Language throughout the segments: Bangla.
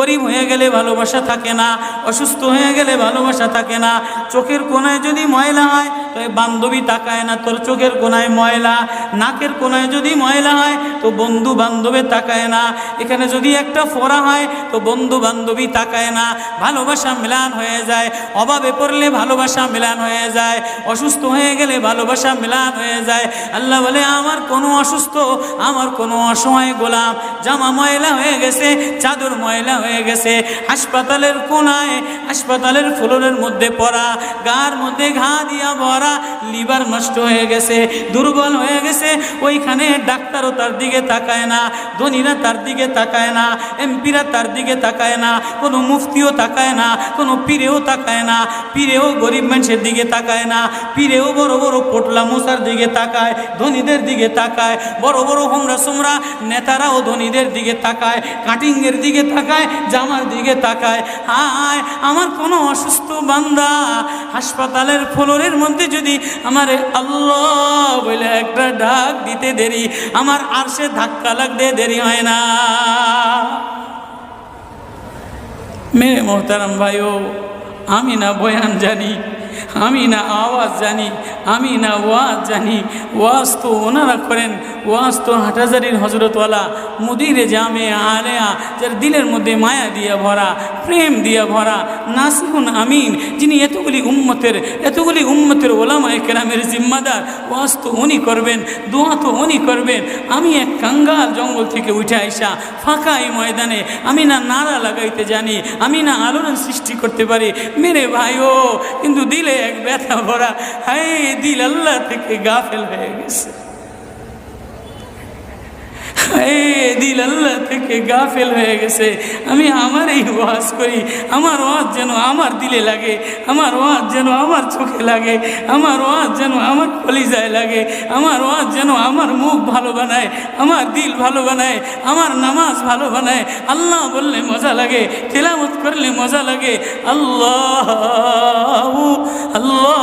গরিব হয়ে গেলে ভালোবাসা থাকে না, অসুস্থ হয়ে গেলে ভালোবাসা থাকে না। চোখের কোণায় যদি ময়লা হয় তো বান্ধবী তাকায় না তোর চোখের কোণায় ময়লা, নাকের কোণায় যদি ময়লা হয় তো বন্ধু বান্ধবে তাকায় না, এখানে যদি একটা ফোড়া হয় তো বন্ধু বান্ধবী তাকায় না। ভালোবাসা মিলান হয়ে যায়, অভাবে পড়লে ভালোবাসা মিলান হয়ে যায়, অসুস্থ হয়ে গেলে ভালোবাসা মিলান হয়ে যায়। আল্লাহ বলে আমার কোনো অসুস্থ, আমার কোনো অসহায় গোলাম জামা ময়লা হয়ে গেছে, চাদর ময়লা হয়ে গেছে, হাসপাতালের কোণায় হাসপাতালের ফ্লোরের মধ্যে পড়া, গার মধ্যে ঘা দিয়া ভরা, লিভার নষ্ট হয়ে গেছে, দুর্বল হয়ে গেছে, ওইখানে ডাক্তারও তার দিকে তাকায় না, ধনীরা তার দিকে তাকায় না, এমপিরা তার দিকে তাকায় না, কোনো মুফতিও তাকায় না, কোনো পীরেও তাকায় না, পীরেও গরিব মানুষের দিকে তাকায় না, পীরেও বড় বড় পোটলা মশার দিকে তাকায়, ধনীদের দিকে তাকায়, বড় বড় হোমরা সোমরা নেতারাও ধনীদের দিকে তাকায়, কাটিংয়ের দিকে তাকায়, জামার দিকে তাকায়। হায় আমার কোনো অসুস্থ বান্দা হাসপাতালের ফ্লোরের মধ্যে যদি আমার আল্লাহ বলে একটা ডাক দিতে দেরি, আমার আরশে ধাক্কা লাগতে দেরি হয় না। মেরে মোহতারাম ভাইও, আমি না বয়ান জানি, আমি না আওয়াজ জানি, আমি না ওয়াজ জানি, ওয়াজ তো ওনারা করেন, ওয়াজ তো হাটহাজারির হজরতওয়ালা মুদিরে জামে আলেয়া, যার দিলের মধ্যে মায়া দিয়া ভরা, প্রেম দিয়া ভরা, নাসিহুন আমিন, যিনি এতগুলি উম্মতের ওলামায়ে কেরামের জিম্মাদার, ওয়াজ তো উনি করবেন, দোয়া তো উনি করবেন। আমি এক কাঙ্গাল জঙ্গল থেকে উঠে আইসা ফাঁকা এই ময়দানে আমি না নারা লাগাইতে জানি, আমি না আলোড়ন সৃষ্টি করতে পারি। মেরে ভাইও, কিন্তু দিলে এক ব্যথা ভরা, হায় দিল আল্লাহ থেকে গাফেল হয়ে গেছে, দিল আল্লাহ থেকে গাফেল হয়ে গেছে। আমি আমার এই ওয়াজ করি, আমার ওয়াজ যেন আমার দিলে লাগে, আমার ওয়াজ যেন আমার চোখে লাগে, আমার ওয়াজ যেন আমার কলিজায় লাগে, আমার ওয়াজ যেন আমার মুখ ভালো বানায়, আমার দিল ভালো বানায়, আমার নামাজ ভালো বানায়। আল্লাহ বললে মজা লাগে, তিলাওয়াত করলে মজা লাগে। আল্লাহ আল্লাহ,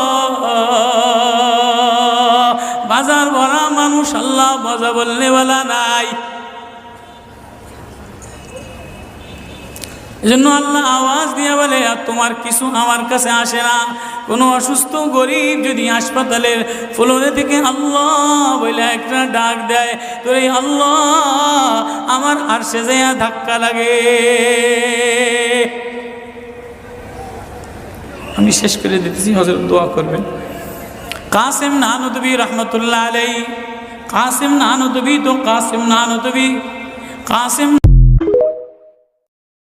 বাজার ভরা মানুষ, আল্লাহ মজা বললে বলা নাই। এজন্য আল্লাহ আওয়াজ দিয়ে বলে, আর তোমার কিছু আমার কাছে আসে না। কোনো অসুস্থ গরিব যদি হাসপাতালের ফ্লোরে থেকে আল্লাহ বলে একটা ডাক দেয়, তো এই আল্লাহ আমার আরশে যাইয়া ধাক্কা লাগে। আমি শেষ করে দিতেছি, হযরত দোয়া করবেন। কাসিম নানুতুবি রহমতুল্লাহ আলাইহি, কাসিম নানুতুবি তো কাসিম নানুতুবি, কাসিম